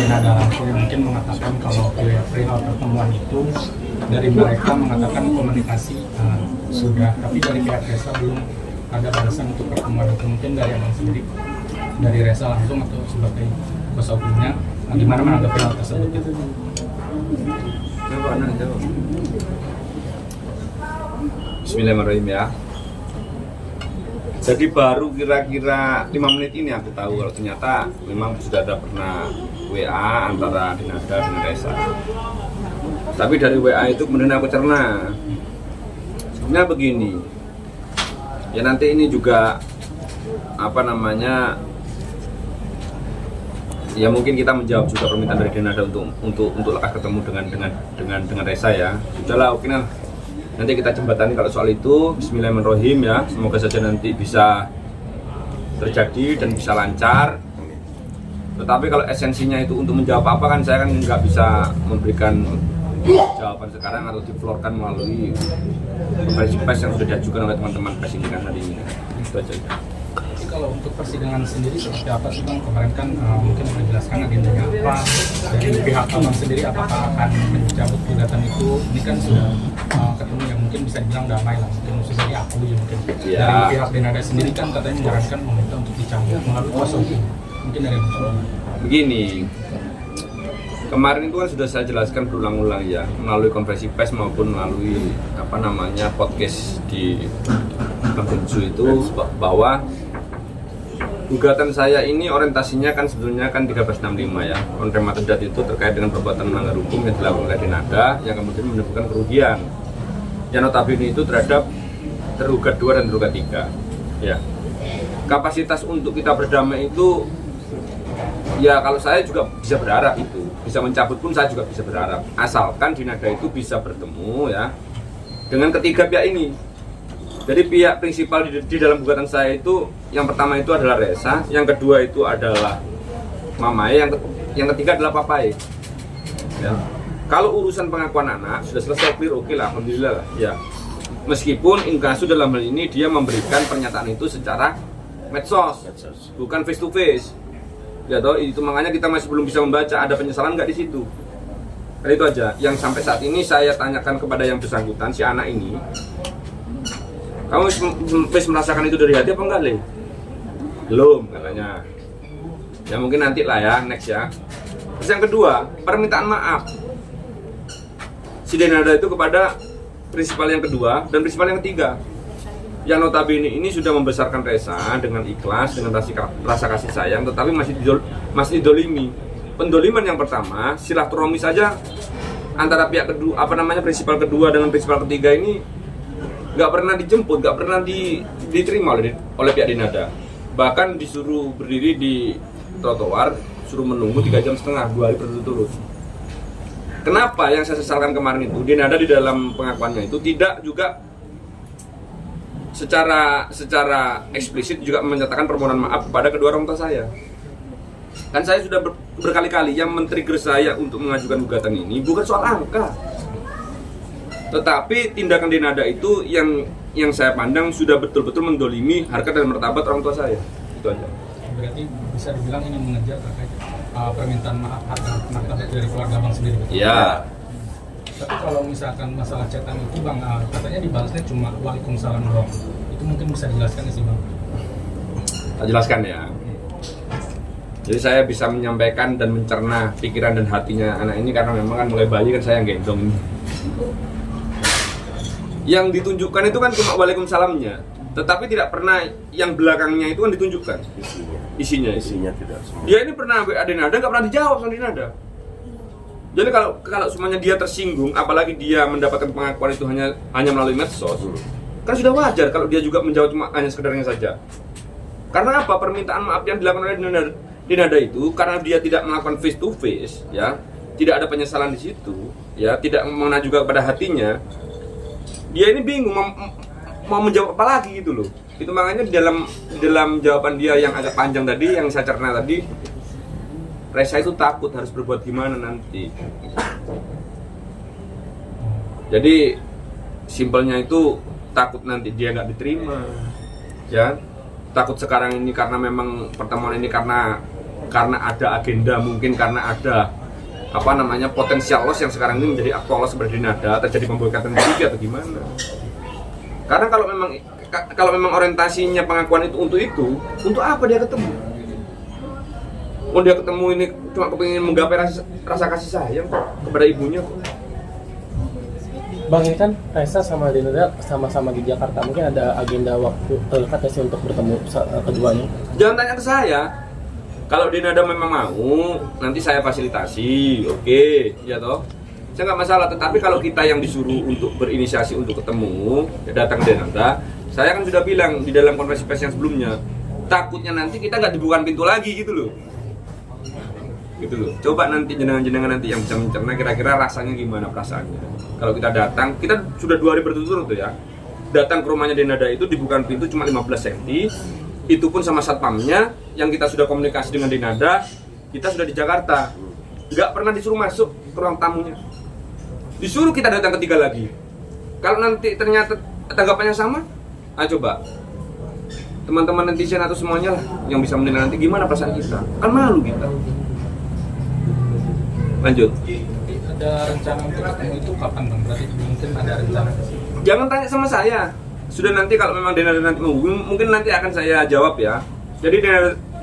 Dinada langsung mungkin mengatakan kalau perihal pertemuan itu dari mereka mengatakan komunikasi sudah, tapi dari pihak Resa belum ada balasan untuk pertemuan itu. Mungkin dari abang sendiri, dari Resa langsung atau sebagai kuasa hukumnya, gimana menanggapi hal tersebut itu? Bismillahirrahmanirrahim ya. Jadi baru kira-kira 5 menit ini aku tahu kalau ternyata memang sudah ada pernah WA antara Dinada dengan Resa. Tapi dari WA itu kemudian aku cerna. Sebenarnya begini. Ya nanti ini juga ya mungkin kita menjawab juga permintaan dari Dinada untuk lekas ketemu dengan Resa ya. Sudahlah, oke nah. Nanti kita jembatani kalau soal itu. Bismillahirrahmanirrahim ya. Semoga saja nanti bisa terjadi dan bisa lancar. Tetapi kalau esensinya itu untuk menjawab apa kan saya kan nggak bisa memberikan jawaban sekarang atau diflorkan melalui konferensi pers yang sudah diajukan oleh teman-teman pers ini kan hari ini. Itu aja. Kalau untuk persidangan sendiri seperti apa sih Bang? Kemarin kan mungkin menjelaskan agendanya apa, dari pihak abang sendiri apakah akan mencabut gugatan itu? Ini kan sudah ketemu yang mungkin bisa dibilang damai lah, mungkin sudah diakui mungkin. Ya. Dari pihak Dinada sendiri kan katanya menyarankan meminta untuk dicabut melalui kuasa hukum. Mungkin dari begini, kemarin itu kan sudah saya jelaskan berulang-ulang ya, melalui konferensi pers maupun melalui podcast di Bensu itu bahwa gugatan saya ini orientasinya kan sebetulnya kan 1365 ya. Kontrema terdat itu terkait dengan perbuatan melanggar hukum yang dilakukan oleh Dinada yang kemudian menimbulkan kerugian. Yang notabene itu terhadap tergugat 2 dan tergugat 3. Ya. Kapasitas untuk kita berdamai itu ya kalau saya juga bisa berharap itu. Bisa mencabut pun saya juga bisa berharap. Asalkan Dinada itu bisa bertemu ya dengan ketiga pihak ini. Jadi pihak prinsipal di dalam gugatan saya itu yang pertama itu adalah Resa, yang kedua itu adalah Mamae, yang ketiga adalah Papae. Ya. Kalau urusan pengakuan anak sudah selesai clear, oke lah, alhamdulillah lah. Ya. Meskipun Inkasu dalam hal ini dia memberikan pernyataan itu secara medsos, bukan face to face. Ya toh, itu makanya kita masih belum bisa membaca ada penyesalan nggak di situ. Dan itu aja. Yang sampai saat ini saya tanyakan kepada yang bersangkutan si anak ini. Kamu merasakan itu dari hati apa enggak, Le? Belum, katanya. Ya mungkin nanti lah ya, next ya. Terus yang kedua, permintaan maaf si Dinada itu kepada prinsipal yang kedua dan prinsipal yang ketiga. Yang notabene ini sudah membesarkan Resa dengan ikhlas, dengan rasa kasih sayang, tetapi masih didolimi. Pendoliman yang pertama, silaturahmi saja antara pihak kedua, prinsipal kedua dengan prinsipal ketiga ini nggak pernah dijemput, nggak pernah diterima oleh pihak Dinada. Bahkan disuruh berdiri di trotoar, suruh menunggu 3,5 jam, 2 hari berturut-turut. Kenapa yang saya sesalkan kemarin itu, Dinada di dalam pengakuannya itu tidak juga secara eksplisit juga menyatakan permohonan maaf kepada kedua orang tua saya. Kan saya sudah berkali-kali yang men-trigger saya untuk mengajukan gugatan ini bukan soal angka. Tetapi tindakan Dinada itu yang saya pandang sudah betul-betul mendolimi harkat dan martabat orang tua saya. Itu aja. Berarti bisa dibilang ini mengejar terkait permintaan maaf harkat martabat dari keluarga Bang sendiri. Iya. Tapi kalau misalkan masalah chatan itu Bang, katanya dibalasnya cuma waalaikumsalam doang. Itu mungkin bisa dijelaskan sih Bang? Tak jelaskan ya. Jadi saya bisa menyampaikan dan mencerna pikiran dan hatinya anak ini karena memang kan mulai bayi kan saya yang gendong ini. Yang ditunjukkan itu kan cuma waalaikumsalamnya, tetapi tidak pernah yang belakangnya itu kan ditunjukkan isinya tidak semua. Dia ini pernah WA Dinada nggak pernah dijawab sama Dinada. Jadi kalau semuanya dia tersinggung, apalagi dia mendapatkan pengakuan itu hanya melalui medsos, kan sudah wajar kalau dia juga menjawab cuma hanya sekedarnya saja. Karena apa? Permintaan maaf yang dilakukan oleh Dinada itu karena dia tidak melakukan face to face, ya, tidak ada penyesalan di situ, ya, tidak mengena juga kepada hatinya. Dia ini bingung mau menjawab apa lagi gitu loh. Itu makanya dalam jawaban dia yang agak panjang tadi, yang saya cerna tadi, Resa itu takut harus berbuat gimana nanti. Jadi simpelnya itu takut nanti dia nggak diterima, ya. Takut sekarang ini karena memang pertemuan ini karena karena ada agenda, mungkin karena ada apa namanya potensial loss yang sekarang ini menjadi aktual loss seperti nada, terjadi pemboikatan tinggi atau gimana? Karena kalau memang orientasinya pengakuan itu, untuk apa dia ketemu? Oh, dia ketemu ini cuma kepingin menggapai rasa kasih sayang kepada ibunya. Bang, ini kan Reza sama Dinada sama-sama di Jakarta, mungkin ada agenda waktu terdekat ya sih untuk bertemu keduanya? Jangan tanya ke saya. Kalau Dinada memang mau, nanti saya fasilitasi, oke, ya toh. Saya nggak masalah. Tetapi kalau kita yang disuruh untuk berinisiasi untuk ketemu, datang ke Dinada, saya kan sudah bilang di dalam konferensi pers yang sebelumnya, takutnya nanti kita nggak dibuka pintu lagi gitu loh. Coba nanti jenengan-jenengan nanti yang bisa mencerna kira-kira rasanya gimana perasaannya. Kalau kita datang, kita sudah 2 hari berturut-turut tuh ya. Datang ke rumahnya Dinada itu dibuka pintu cuma 15 cm. Itu pun sama satpamnya yang kita sudah komunikasi dengan Dinada, kita sudah di Jakarta. Nggak pernah disuruh masuk ke ruang tamunya. Disuruh kita datang ketiga lagi. Kalau nanti ternyata tanggapannya sama, coba teman-teman netizen atau semuanya lah yang bisa menilai nanti gimana perasaan kita. Kan malu kita. Lanjut. Ada rencana untuk ketemu itu kapan Bang? Berarti mungkin ada rencana. Jangan tanya sama saya. Sudah nanti kalau memang Dinada nanti mungkin nanti akan saya jawab ya. Jadi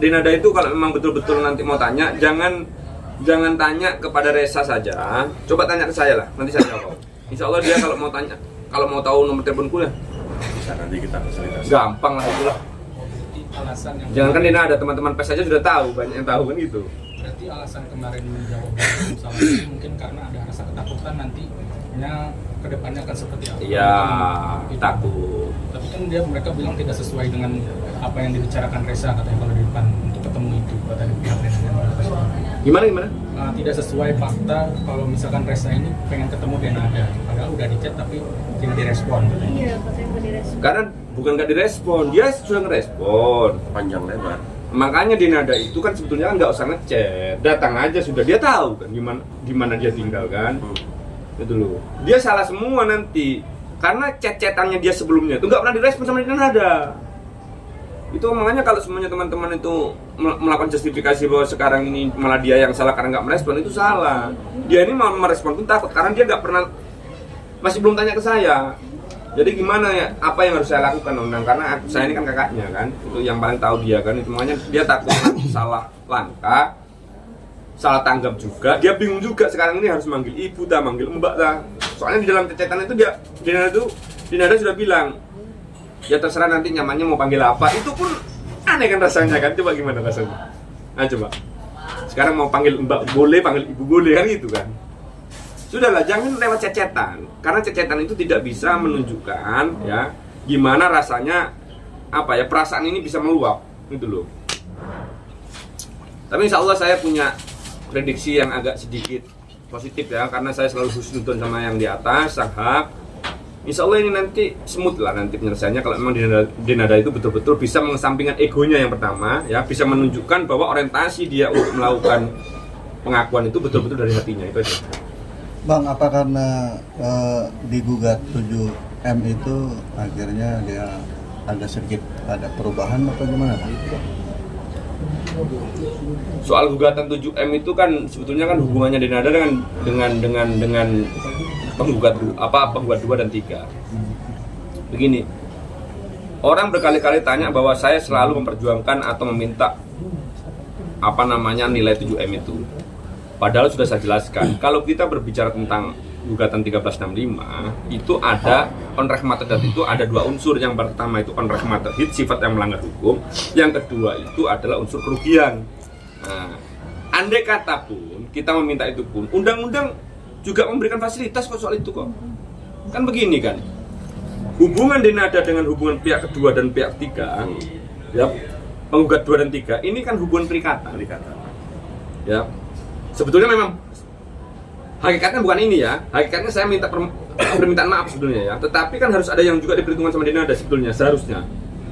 Dinada itu kalau memang betul-betul nanti mau tanya, jangan tanya kepada Reza saja. Coba tanya ke saya lah, nanti saya jawab. Insya Allah dia kalau mau tanya, kalau mau tahu nomor teleponku ya bisa nanti kita fasilitasi. gampang lah itulah. Alasan yang Jangan kan Dinada, teman-teman pes saja sudah tahu, banyak yang tahu kan gitu. berarti alasan kemarin menjawab masalah ini mungkin karena ada rasa ketakutan nantinya kedepannya akan seperti apa? Iya, Gitu. takut. Tapi kan mereka bilang tidak sesuai dengan apa yang dibicarakan Reza katanya kalau di depan untuk ketemu itu kata di pihak Reza. Gimana? Tidak sesuai fakta kalau misalkan Reza ini pengen ketemu Dinada, padahal udah di chat tapi tidak direspon. Iya, katanya nggak direspon. Karena bukan nggak direspon, dia sudah ngerespon. Panjang lebar. Makanya Dinada itu kan sebetulnya kan nggak usah ngechat, datang aja sudah, dia tahu kan gimana dia tinggal kan. Itu loh. Dia salah semua nanti karena chat-chatannya dia sebelumnya itu nggak pernah direspon sama Dinada. Itu makanya kalau semuanya teman-teman itu melakukan justifikasi bahwa sekarang ini malah dia yang salah karena nggak merespon, itu salah. Dia ini mau merespon pun takut karena dia nggak pernah, masih belum tanya ke saya. Jadi gimana ya, apa yang harus saya lakukan Undang? Karena saya ini kan kakaknya kan, itu yang paling tahu dia kan. Itu makanya dia takut salah langkah, salah tanggap juga. Dia bingung juga sekarang ini harus manggil ibu dah, manggil mbak dah. Soalnya di dalam cecetan itu Dinada sudah bilang, ya terserah nanti nyamannya mau panggil apa. Itu pun aneh kan rasanya kan. Coba gimana rasanya? Nah coba. Sekarang mau panggil mbak boleh, panggil ibu boleh kan gitu kan. Sudahlah, jangan lewat cecetan. Karena cecetan itu tidak bisa menunjukkan ya gimana rasanya apa ya perasaan ini bisa meluap gitu loh. Tapi insya Allah saya punya prediksi yang agak sedikit positif ya, karena saya selalu husnudon sama yang di atas, sahab. Insya Allah ini nanti smooth lah nanti penyelesaiannya kalau memang Dinada itu betul-betul bisa mengesampingkan egonya yang pertama ya, bisa menunjukkan bahwa orientasi dia untuk melakukan pengakuan itu betul-betul dari hatinya, itu aja. Bang, apa karena digugat 7M itu akhirnya dia agak sedikit ada perubahan atau gimana? Soal gugatan 7M itu kan sebetulnya kan hubungannya Dinada dengan penggugat 2 dan 3. Begini, orang berkali-kali tanya bahwa saya selalu memperjuangkan atau meminta nilai 7M itu. Padahal sudah saya jelaskan, kalau kita berbicara tentang gugatan 1365 itu ada on rahmatadat, itu ada 2 unsur. Yang pertama itu on rahmatadat, sifat yang melanggar hukum. Yang kedua itu adalah unsur kerugian. Nah, andai kata pun kita meminta itu pun, undang-undang juga memberikan fasilitas kok soal itu kok. Kan begini kan, hubungan Dinada dengan hubungan pihak kedua dan pihak ketiga, ya, penggugat 2 dan 3 ini kan hubungan perikatan. Ya, sebetulnya memang hakikatnya bukan ini ya, hakikatnya saya minta permintaan maaf sebetulnya ya, tetapi kan harus ada yang juga diperhitungkan sama Dinada sebetulnya, seharusnya.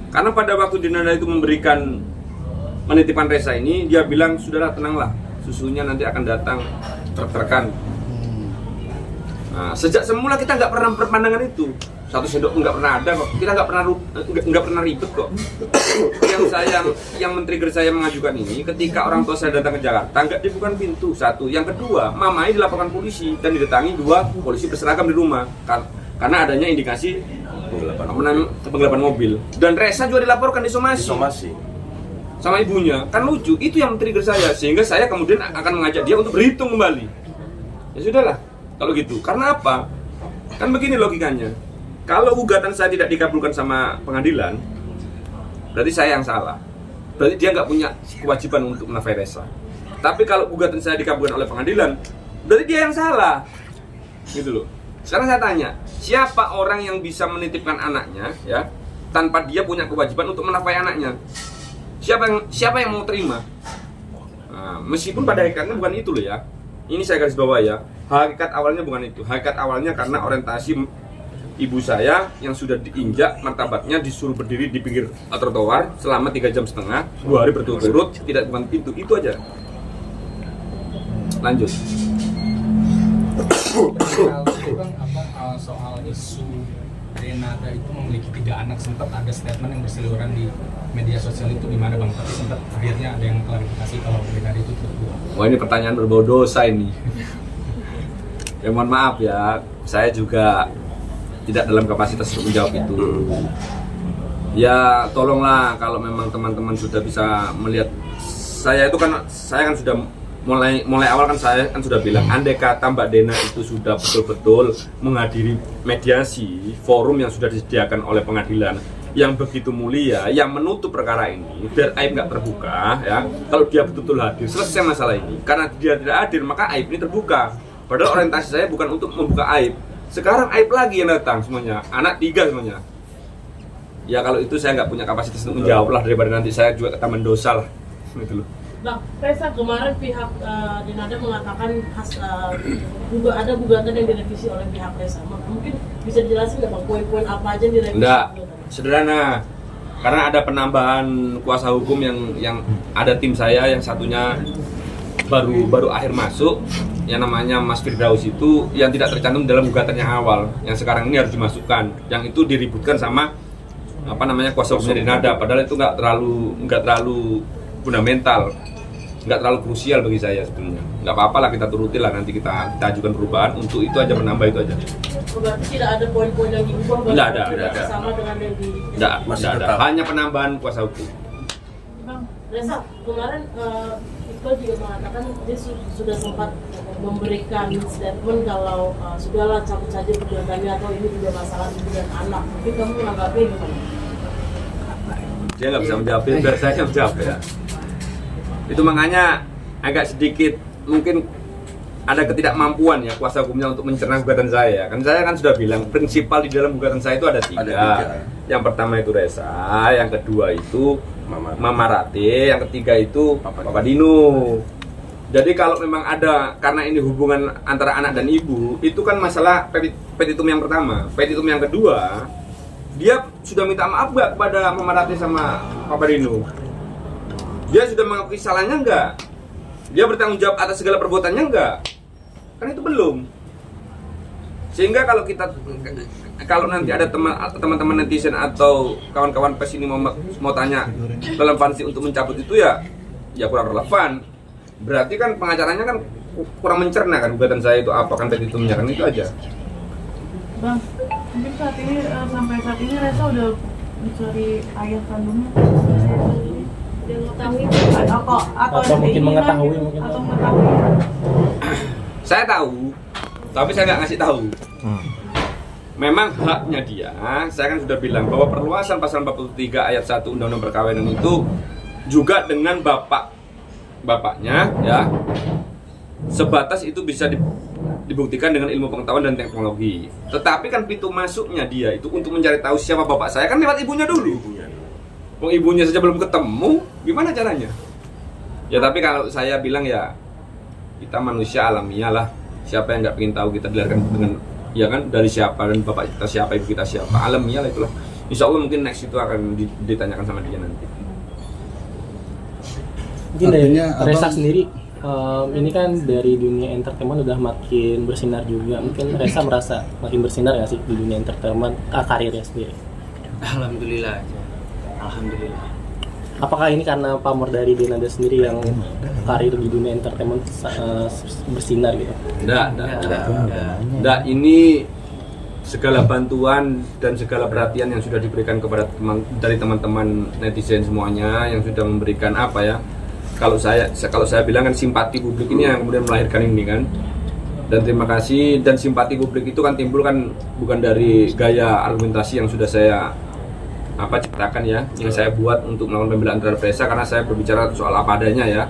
Karena pada waktu Dinada itu memberikan menitipkan Reza ini, dia bilang sudahlah tenanglah, susunya nanti akan datang truk-trukan. Nah, sejak semula kita nggak pernah berpandangan itu. 1 sendok nggak pernah ada kok. Kita nggak pernah ribet kok. Yang men-trigger saya mengajukan ini, ketika orang tua saya datang ke Jakarta nggak dibuka pintu, satu. Yang kedua, mamanya dilaporkan polisi dan didatangi 2 polisi berseragam di rumah karena adanya indikasi penggelapan mobil. Dan Resa juga dilaporkan disomasi sama ibunya. Kan lucu, itu yang men-trigger saya, sehingga saya kemudian akan mengajak dia untuk berhitung kembali. Ya sudahlah, kalau gitu. Karena apa? Kan begini logikanya. Kalau gugatan saya tidak dikabulkan sama pengadilan, berarti saya yang salah. Berarti dia nggak punya kewajiban untuk menafkahi Resa. Tapi kalau gugatan saya dikabulkan oleh pengadilan, berarti dia yang salah. Gitu loh. Sekarang saya tanya, siapa orang yang bisa menitipkan anaknya ya tanpa dia punya kewajiban untuk menafkahi anaknya? Siapa yang mau terima? Nah, meskipun pada hakikatnya bukan itu loh ya. Ini saya garis bawah ya. Hakikat awalnya bukan itu. Hakikat awalnya karena orientasi ibu saya yang sudah diinjak martabatnya, disuruh berdiri di pinggir trotoar selama 3,5 jam, 2 hari berturut-turut, tidak bukan itu aja. Lanjut. Soal isu Renata itu memiliki 3 anak, sempat ada statement yang berseliweran di media sosial itu gimana Bang? Tapi sempat akhirnya ada yang klarifikasi kalau Renata itu berdua. Wah, ini pertanyaan berbau dosa ini. Ya mohon maaf ya, saya juga tidak dalam kapasitas untuk menjawab itu. Ya tolonglah kalau memang teman-teman sudah bisa melihat saya kan sudah mulai awal kan saya kan sudah bilang, andai kata Mbak Dena itu sudah betul-betul menghadiri mediasi forum yang sudah disediakan oleh pengadilan yang begitu mulia, yang menutup perkara ini biar aib nggak terbuka ya. Kalau dia betul-betul hadir, selesai masalah ini. Karena dia tidak hadir, maka aib ini terbuka. Padahal orientasi saya bukan untuk membuka aib. Sekarang aib lagi yang datang semuanya, anak 3 semuanya. Ya kalau itu saya nggak punya kapasitas untuk menjawab lah, daripada nanti saya juga ketahuan dosa lah, gitu loh. Bang, Resa, kemarin pihak Denada mengatakan ada gugatan yang direvisi oleh pihak Resa. Mungkin bisa dijelasin nggak Bang, poin-poin apa aja yang direvisi? Enggak, sederhana. Karena ada penambahan kuasa hukum yang ada tim saya, yang satunya baru akhir masuk, yang namanya Mas Firdaus itu yang tidak tercantum dalam gugatan yang awal, yang sekarang ini harus dimasukkan, yang itu diributkan sama kuasa hukumnya Denada. Padahal itu nggak terlalu fundamental, nggak terlalu krusial bagi saya sebenarnya. Nggak apa-apa lah, kita turuti lah, nanti kita ajukan perubahan untuk itu aja, menambah itu aja. Berarti tidak ada poin-poin yang diubah? Nggak ada. Sama dengan yang di... Nggak ada. Hanya penambahan kuasa hukum. Bang, Resa, kemarin Iqbal juga mengatakan dia sudah sempat memberikan statement kalau sudahlah cabut saja gugatannya atau ini juga masalah ibu dan anak. Mungkin kamu menanggapi gimana? Dia nggak bisa menjawab, biar saya yang menjawab ya. Itu makanya agak sedikit mungkin ada ketidakmampuan ya kuasa hukumnya untuk mencerna gugatan saya. Kan saya kan sudah bilang prinsipal di dalam gugatan saya itu ada 3. Yang pertama itu Resa, yang kedua itu Mama Rate, yang ketiga itu Papa Dino. Jadi kalau memang ada, karena ini hubungan antara anak dan ibu, itu kan masalah petitum yang pertama. Petitum yang kedua, dia sudah minta maaf nggak kepada Mama Rate sama Papa Dino? Dia sudah mengakui salahnya nggak? Dia bertanggung jawab atas segala perbuatannya nggak? Kan itu belum. Sehingga kalau nanti ada teman-teman netizen atau kawan-kawan pers ini mau tanya relevansi untuk mencabut itu ya kurang relevan. Berarti kan pengacaranya kan kurang mencerna kan gugatan saya itu apa kan petitumnya, kan itu aja. Bang, mungkin sampai saat ini Resa udah dicari ayah kandungnya. Dia mengetahui atau mungkin mengetahui atau mengetahui. Saya tahu, tapi saya nggak ngasih tahu. Memang haknya dia. Saya kan sudah bilang bahwa perluasan pasal 43 ayat 1 Undang-Undang Perkawinan itu juga dengan bapaknya ya, sebatas itu bisa dibuktikan dengan ilmu pengetahuan dan teknologi. Tetapi kan pintu masuknya dia itu untuk mencari tahu siapa bapak saya kan lewat ibunya dulu. Ibunya saja belum ketemu, gimana caranya? Ya tapi kalau saya bilang ya, kita manusia alamiah lah. Siapa yang nggak ingin tahu kita dilahirkan dengan, ya kan, dari siapa, dan bapak kita siapa, ibu kita siapa, alamiah lah itulah. Insya Allah mungkin next itu akan ditanyakan sama dia nanti. Mungkin dari Resa sendiri Ini kan dari dunia entertainment udah makin bersinar juga. Mungkin Reza merasa makin bersinar nggak sih di dunia entertainment, karirnya sendiri? Alhamdulillah aja. Alhamdulillah. Apakah ini karena pamor dari Denada sendiri yang karir di dunia entertainment bersinar gitu? Enggak. Ini segala bantuan dan segala perhatian yang sudah diberikan kepada dari teman-teman netizen semuanya yang sudah memberikan apa ya? Kalau saya bilang kan simpati publik ini yang kemudian melahirkan ini kan. Dan terima kasih, dan simpati publik itu kan timbul kan bukan dari gaya argumentasi yang sudah saya ciptakan ya, yang saya buat untuk melakukan pembelaan terhadap Reza, karena saya berbicara soal apa adanya ya.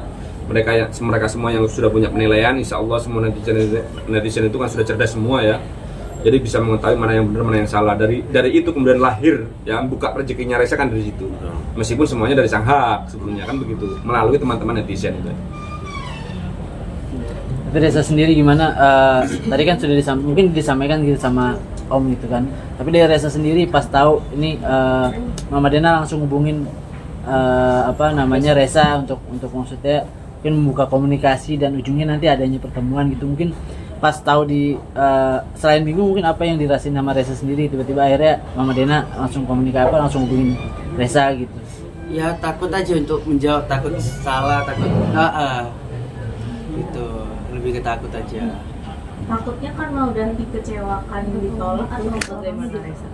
Mereka semua yang sudah punya penilaian, insya Allah semua netizen itu kan sudah cerdas semua ya. Jadi bisa mengetahui mana yang benar, mana yang salah. Dari itu kemudian lahir ya, buka rezekinya Reza kan dari situ. Meskipun semuanya dari sang hak sebelumnya kan begitu, melalui teman-teman netizen itu. Tapi Reza sendiri gimana? Tadi kan sudah mungkin disampaikan gitu sama Om gitu kan. Tapi dari Reza sendiri pas tahu ini Mama Dena langsung hubungin Reza untuk maksudnya mungkin membuka komunikasi dan ujungnya nanti adanya pertemuan gitu. Mungkin pas tahu selain bingung mungkin apa yang dirasain sama Reza sendiri, tiba-tiba akhirnya Mama Dena langsung komunikasi langsung hubungin Reza gitu. Ya takut aja untuk menjawab, takut salah, takut gitu, lebih ketakut aja. Takutnya karena udah dikecewakan, ditolak atau bagaimana Reza?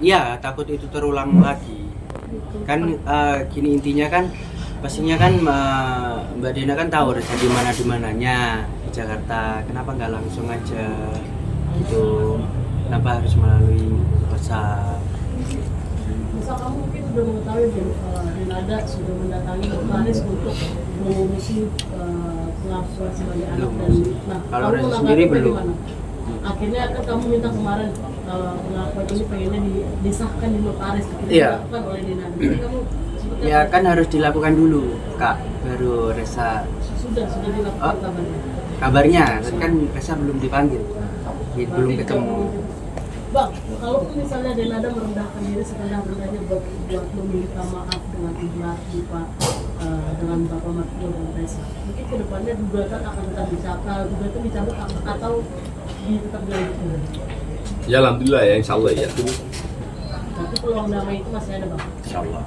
Iya, takut itu terulang lagi. Kan gini intinya kan, pastinya kan Mbak Dena kan tahu Reza di mananya di Jakarta. Kenapa nggak langsung aja gitu? Kenapa harus melalui WhatsApp? Misal kamu mungkin sudah mengetahui Denada sudah mendatangi Paris untuk mengurus pengakuan sebagai anak dan kalau Reza sendiri belum. Akhirnya kan kamu minta kemarin pengakuan ini pengennya disahkan di notaris, dilakukan oleh Denada. Jadi kamu ya kan harus dilakukan dulu Kak, baru Reza sudah dilakukan kabarnya kan Reza belum dipanggil, belum ketemu. Bang, kalau misalnya Denada merendahkan diri serendah-rendahnya buat meminta maaf dengan ikhlas dengan Bapak Martio dan Reza, mungkin kedepannya gugatan akan tetap dicabut atau tetap dilanjutkan? Ya alhamdulillah ya, insya Allah ya. Tapi peluang damai itu masih ada Bang? Insya Allah.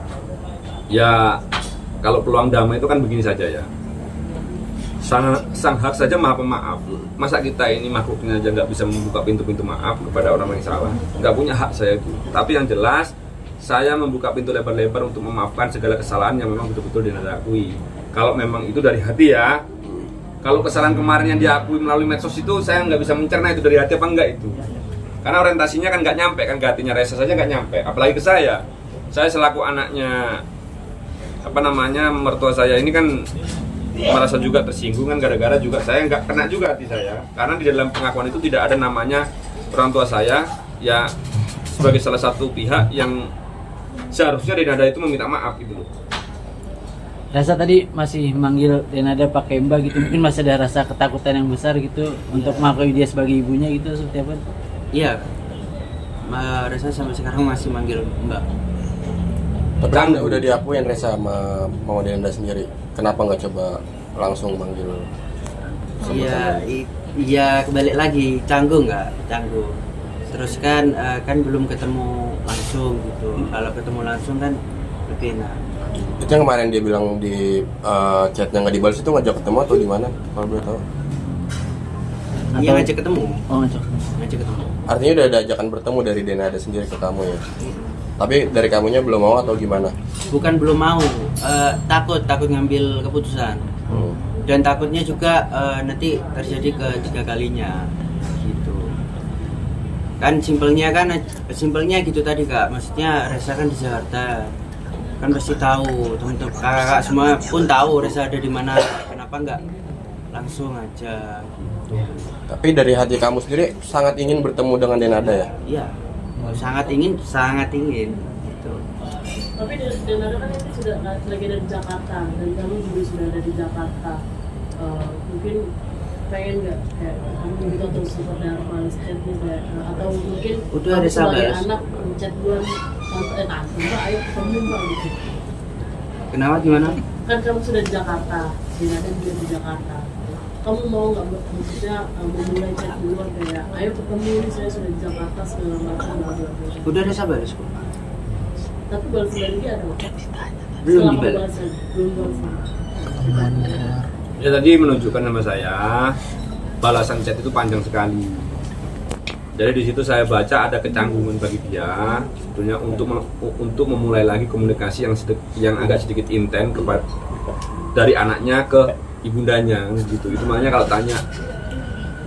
Ya kalau peluang damai itu kan begini saja ya. Sang hak saja maha pemaaf. Masa kita ini makhluknya aja nggak bisa membuka pintu-pintu maaf kepada orang yang salah? Nggak punya hak saya itu. Tapi yang jelas saya membuka pintu lebar-lebar untuk memaafkan segala kesalahan yang memang betul-betul Denada akui. Kalau memang itu dari hati ya. Kalau kesalahan kemarin yang diakui melalui medsos itu saya nggak bisa mencerna itu dari hati apa enggak itu. Karena orientasinya kan nggak nyampe kan, ke hatinya Reza saja nggak nyampe. Apalagi ke saya. Saya selaku anaknya mertua saya ini kan merasa juga tersinggung kan, gara-gara juga saya nggak kena juga hati saya, karena di dalam pengakuan itu tidak ada namanya orang tua saya ya sebagai salah satu pihak yang seharusnya Denada itu meminta maaf gitu loh. Reza tadi masih manggil Denada pakai Mbak gitu, mungkin masih ada rasa ketakutan yang besar gitu untuk mengakui dia sebagai ibunya gitu seperti apa? Iya, Reza sampai sekarang masih manggil Mbak. Tapi kan udah diakuin Reza sama Mama Denada sendiri. Kenapa nggak coba langsung manggil? Iya kebalik lagi, canggung. Terus kan belum ketemu langsung gitu. Kalau ketemu langsung kan lebih enak. Itu yang kemarin dia bilang di chatnya nggak dibalas itu ngajak ketemu atau gimana? Kalau boleh tahu? Iya ngajak ketemu. Oh ngajak ketemu. Artinya udah ada ajakan bertemu dari Denada sendiri ke kamu ya? Tapi dari kamunya belum mau atau gimana? Bukan belum mau, takut ngambil keputusan. Dan takutnya juga nanti terjadi ketiga kalinya gitu. Kan simpelnya gitu tadi Kak. Maksudnya Reza kan di Jakarta. Kan pasti tahu, teman-teman kakak semua pun tahu Reza ada di mana. Kenapa nggak langsung aja gitu. Tapi dari hati kamu sendiri sangat ingin bertemu dengan Denada ya? Iya. Sangat ingin gitu. Tapi Denada kan ini sudah lagi ada di Jakarta dan kamu juga sudah ada di Jakarta. Mungkin pengen nggak kayak kamu gitu terus seperti balas chatnya atau mungkin udah ada sebagai anak chat duluan tante ayo ketemu Mbak gitu. Kenapa gimana? Kan kamu sudah di Jakarta, Denada juga di Jakarta. Kamu mau nggak maksudnya memulai chat duluan kayak ayo ketemu nih, saya sudah di Jakarta segala macam. Udah Reza balas kok. Tapi balas lagi ada nggak? Belum Setelah dibalas. pembahasan, belum balas. Ya tadi menunjukkan sama saya balasan chat itu panjang sekali. Jadi di situ saya baca ada kecanggungan bagi dia sebetulnya untuk memulai lagi komunikasi yang agak sedikit intens kepada dari anaknya ke ibundanya gitu. Itu makanya kalau tanya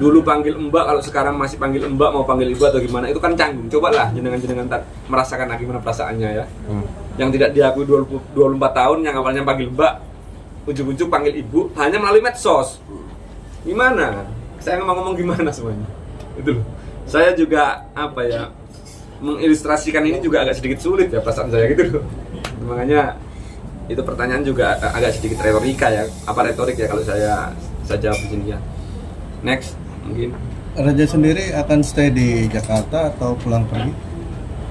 dulu panggil mbak, kalau sekarang masih panggil mbak mau panggil ibu atau gimana, itu kan canggung. Cobalah jenengan merasakan lagi gimana perasaannya ya. Yang tidak diakui 24 tahun, yang awalnya panggil mbak, ujung-ujung panggil ibu hanya melalui medsos. Gimana? Saya ngomong gimana semuanya? Itu loh. Saya juga mengilustrasikan ini juga agak sedikit sulit ya perasaan saya gitu loh. Makanya itu pertanyaan juga agak sedikit retorika ya. Apa retorik ya kalau saya jawab di sini ya. Next, mungkin. Raja sendiri akan stay di Jakarta atau pulang pergi?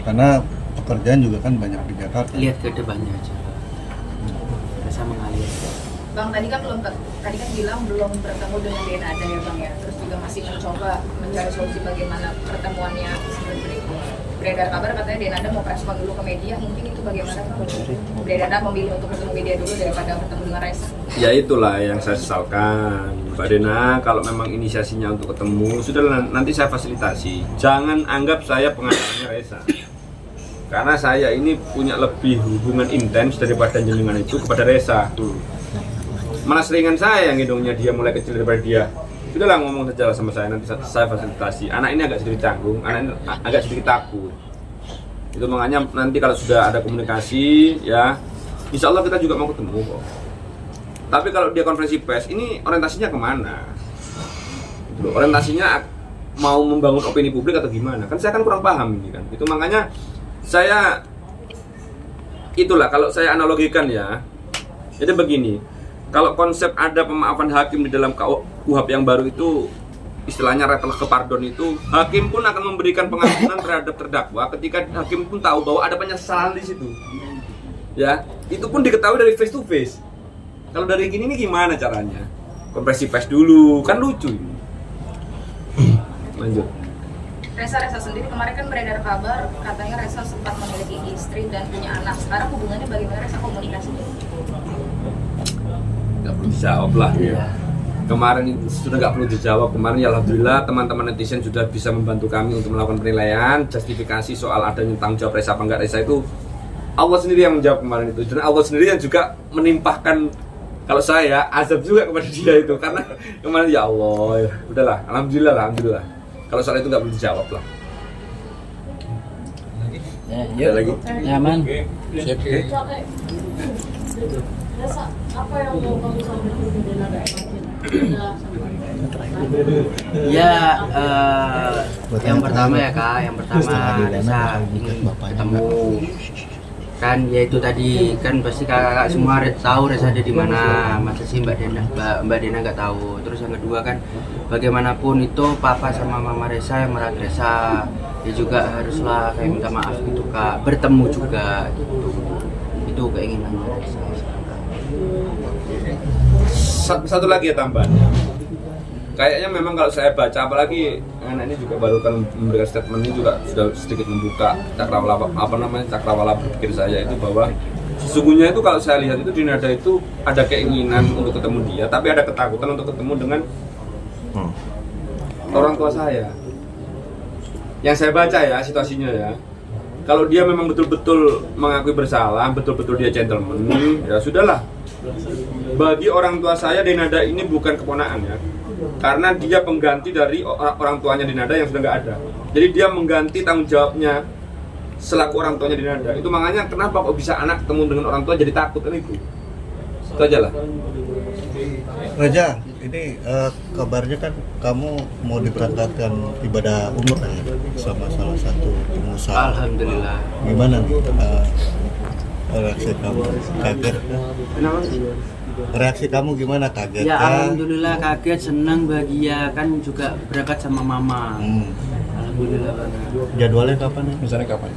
Karena pekerjaan juga kan banyak di Jakarta. Lihat ke depannya aja. Reza mengalir. Bang, tadi kan bilang belum bertemu dengan Denada ya Bang ya. Terus juga masih mencoba mencari solusi bagaimana pertemuannya berikut. Beredar kabar katanya Denada mau respon dulu ke media, mungkin itu bagaimana Bang? Denada memilih untuk ketemu media dulu daripada bertemu dengan Reza. Ya itulah yang saya sesalkan, Mbak Dena. Kalau memang inisiasinya untuk ketemu, sudah nanti saya fasilitasi. Jangan anggap saya pengacaranya Reza. Karena saya ini punya lebih hubungan intens daripada jenengan itu kepada Reza. Malah seringan saya yang gendongnya dia mulai kecil daripada dia. Sudahlah ngomong saja sama saya, nanti saya fasilitasi. Anak ini agak sedikit canggung, anak ini agak sedikit takut. Itu makanya nanti kalau sudah ada komunikasi ya, insya Allah kita juga mau ketemu kok. Tapi kalau dia konferensi pers, ini orientasinya kemana? Orientasinya mau membangun opini publik atau gimana? Kan saya kan kurang paham ini kan. Itu makanya saya, itulah kalau saya analogikan ya. Jadi begini. Kalau konsep ada pemaafan hakim di dalam KUHP yang baru itu, istilahnya retel ke pardon itu, hakim pun akan memberikan pengampunan terhadap terdakwa ketika hakim pun tahu bahwa ada penyesalan di situ. Ya, itu pun diketahui dari face to face. Kalau dari gini ini gimana caranya? Konferensi pers dulu, kan lucu ini. Lanjut. Reza sendiri kemarin kan beredar kabar katanya Reza sempat memiliki istri dan punya anak. Sekarang hubungannya bagaimana Reza komunikasinya? Gak perlu dijawab lah ya. Kemarin itu sudah gak perlu dijawab. Kemarin ya alhamdulillah teman-teman netizen sudah bisa membantu kami untuk melakukan penilaian, justifikasi soal adanya tanggung jawab Reza apa enggak Reza itu Allah sendiri yang menjawab kemarin itu, dan Allah sendiri yang juga menimpahkan kalau saya azab juga kepada dia itu, karena kemarin ya Allah ya udahlah alhamdulillah. Kalau soal itu gak perlu dijawab lah. Ya, lagi. Nyaman. Siap. Reza, apa yang mau kamu sampaikan ke Denada? Ya, yang pertama ya Kak, Reza ingin ketemu. Kan ya itu tadi kan pasti kakak semua tahu Reza ada di mana, masa sih Mbak Dena nggak tahu. Terus yang kedua kan bagaimanapun itu papa sama mama Reza yang merawat Reza, ya juga haruslah kayak minta maaf gitu Kak, bertemu juga gitu. Itu keinginannya Reza. Satu lagi ya tambahannya. Kayaknya memang kalau saya baca, apalagi anak ini juga baru kan memberikan statement ini juga sudah sedikit membuka cakrawala berpikir saya itu bahwa sesungguhnya itu kalau saya lihat itu Denada itu ada keinginan untuk ketemu dia, tapi ada ketakutan untuk ketemu dengan orang tua saya. Yang saya baca ya situasinya ya, kalau dia memang betul-betul mengakui bersalah, betul-betul dia gentleman, ya sudahlah. Bagi orang tua saya Denada ini bukan keponakan ya. Karena dia pengganti dari orang tuanya Denada yang sudah nggak ada. Jadi dia mengganti tanggung jawabnya selaku orang tuanya Denada. Itu makanya kenapa kok bisa anak ketemu dengan orang tua jadi takut kan itu. Itu aja lah. Raja, ini kabarnya kan kamu mau diberangkatkan ibadah umroh ya sama salah satu pengusaha. Alhamdulillah. Gimana nih reaksi kamu? Kaget? Kenapa? Reaksi kamu gimana, kaget? Ya alhamdulillah kaget, senang, bahagia, kan juga berangkat sama mama. Alhamdulillah banget. Jadwalnya kapan ya? Misalnya kapan?